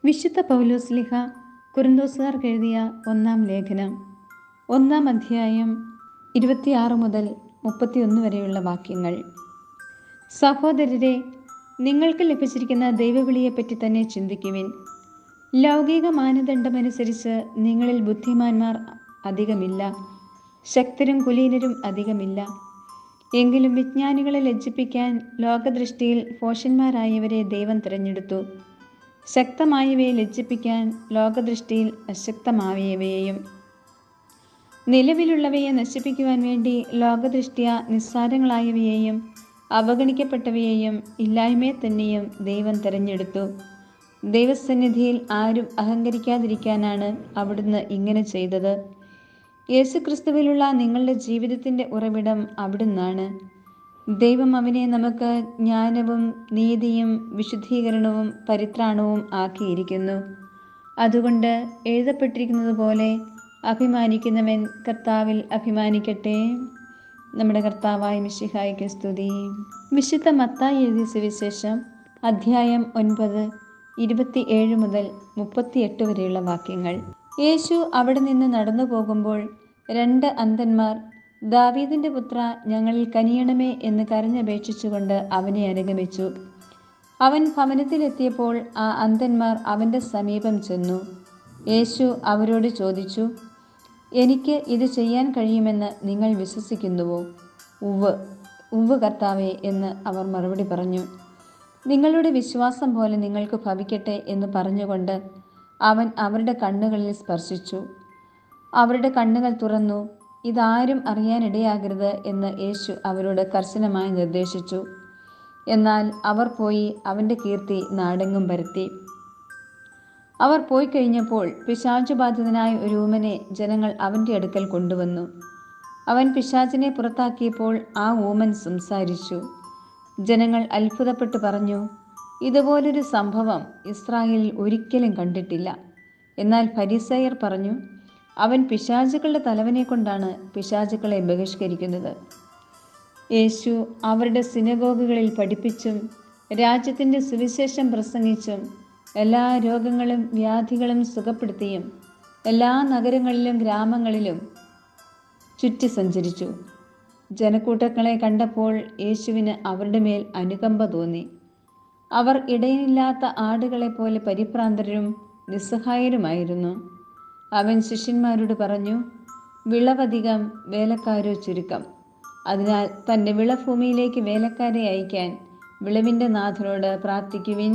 വിശുദ്ധ പൗലോസ്ലീഹ കൊരിന്തോസുകാർക്ക് എഴുതിയ 1-ാം ലേഖനം 1-ാം അധ്യായം 26 മുതൽ 31 വരെയുള്ള വാക്യങ്ങൾ. സഹോദരരെ, നിങ്ങൾക്ക് ലഭിച്ചിരിക്കുന്ന ദൈവവിളിയെപ്പറ്റി തന്നെ ചിന്തിക്കുവിൻ. ലൗകിക മാനദണ്ഡമനുസരിച്ച് നിങ്ങളിൽ ബുദ്ധിമാന്മാർ അധികമില്ല, ശക്തരും കുലീനരും അധികമില്ല. എങ്കിലും വിജ്ഞാനികളെ ലജ്ജിപ്പിക്കാൻ ലോകദൃഷ്ടിയിൽ ഭോഷന്മാരായവരെ ദൈവം തിരഞ്ഞെടുത്തു. ശക്തമായവയെ ലജ്ജിപ്പിക്കാൻ ലോകദൃഷ്ടിയിൽ അശക്തമായവയെയും, നിലവിലുള്ളവയെ നശിപ്പിക്കുവാൻ വേണ്ടി ലോകദൃഷ്ട്യാ നിസ്സാരങ്ങളായവയെയും അവഗണിക്കപ്പെട്ടവയെയും ഇല്ലായ്മയെ തന്നെയും ദൈവം തിരഞ്ഞെടുത്തു. ദൈവസന്നിധിയിൽ ആരും അഹങ്കരിക്കാതിരിക്കാനാണ് അവിടുന്ന് ഇങ്ങനെ ചെയ്തത്. യേശുക്രിസ്തുവിലുള്ള നിങ്ങളുടെ ജീവിതത്തിൻ്റെ ഉറവിടം അവിടുന്നാണ്. ദൈവം അവനെ നമുക്ക് ജ്ഞാനവും നീതിയും വിശുദ്ധീകരണവും പരിത്രാണവും ആക്കിയിരിക്കുന്നു. അതുകൊണ്ട് എഴുതപ്പെട്ടിരിക്കുന്നത് പോലെ അഭിമാനിക്കുന്നവൻ കർത്താവിൽ അഭിമാനിക്കട്ടെ. നമ്മുടെ കർത്താവായ മിശിഹായ്ക്ക് സ്തുതി. വിശുദ്ധ മത്തായി എഴുതിയ സുവിശേഷം അധ്യായം 9, 27 മുതൽ 38 വരെയുള്ള വാക്യങ്ങൾ. യേശു അവിടെ നിന്ന് നടന്നു പോകുമ്പോൾ 2 അന്ധന്മാർ, ദാവീദിന്റെ പുത്ര, ഞങ്ങളിൽ കനിയണമേ എന്ന് കരഞ്ഞപേക്ഷിച്ചുകൊണ്ട് അവനെ അനുഗമിച്ചു. അവൻ ഭവനത്തിലെത്തിയപ്പോൾ ആ അന്ധന്മാർ അവൻ്റെ സമീപം ചെന്നു. യേശു അവരോട് ചോദിച്ചു, എനിക്ക് ഇത് ചെയ്യാൻ കഴിയുമെന്ന് നിങ്ങൾ വിശ്വസിക്കുന്നുവോ? ഉവ്വ് കർത്താവേ എന്ന് അവർ മറുപടി പറഞ്ഞു. നിങ്ങളുടെ വിശ്വാസം പോലെ നിങ്ങൾക്ക് ഭവിക്കട്ടെ എന്ന് പറഞ്ഞുകൊണ്ട് അവൻ അവരുടെ കണ്ണുകളിൽ സ്പർശിച്ചു. അവരുടെ കണ്ണുകൾ തുറന്നു. ഇതാരും അറിയാനിടയാകരുത് എന്ന് യേശു അവരോട് കർശനമായി നിർദ്ദേശിച്ചു. എന്നാൽ അവർ പോയി അവൻ്റെ കീർത്തി നാടെങ്ങും പരത്തി. അവർ പോയി കഴിഞ്ഞപ്പോൾ പിശാചുബാധിതനായ ഒരു ഊമനെ ജനങ്ങൾ അവൻ്റെ അടുക്കൽ കൊണ്ടുവന്നു. അവൻ പിശാചിനെ പുറത്താക്കിയപ്പോൾ ആ ഊമൻ സംസാരിച്ചു. ജനങ്ങൾ അത്ഭുതപ്പെട്ടു പറഞ്ഞു, ഇതുപോലൊരു സംഭവം ഇസ്രായേലിൽ ഒരിക്കലും കണ്ടിട്ടില്ല. എന്നാൽ ഫരിസേയർ പറഞ്ഞു, അവൻ പിശാചുക്കളുടെ തലവനെ കൊണ്ടാണ് പിശാചുക്കളെ ബഹിഷ്കരിക്കുന്നത്. യേശു അവരുടെ സിനഗോഗുകളിൽ പഠിപ്പിച്ചും രാജ്യത്തിൻ്റെ സുവിശേഷം പ്രസംഗിച്ചും എല്ലാ രോഗങ്ങളും വ്യാധികളും സുഖപ്പെടുത്തിയും എല്ലാ നഗരങ്ങളിലും ഗ്രാമങ്ങളിലും ചുറ്റി സഞ്ചരിച്ചു. ജനക്കൂട്ടങ്ങളെ കണ്ടപ്പോൾ യേശുവിന് അവരുടെ മേൽ അനുകമ്പ തോന്നി. അവർ ഇടയനില്ലാത്ത ആടുകളെപ്പോലെ പരിഭ്രാന്തരും നിസ്സഹായരുമായിരുന്നു. അവൻ ശിഷ്യന്മാരോട് പറഞ്ഞു, വിളവധികം, വേലക്കാരോ ചുരുക്കം. അതിനാൽ തൻ്റെ വിളഭൂമിയിലേക്ക് വേലക്കാരെ അയക്കാൻ വിളവിൻ്റെ നാഥനോട് പ്രാർത്ഥിക്കുവിൻ.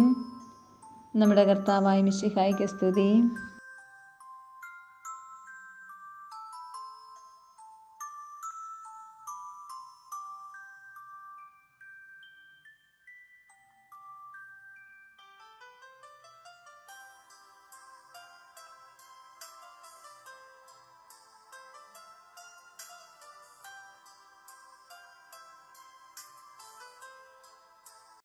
നമ്മുടെ കർത്താവായ മിശിഹായ്ക്ക് സ്തുതി.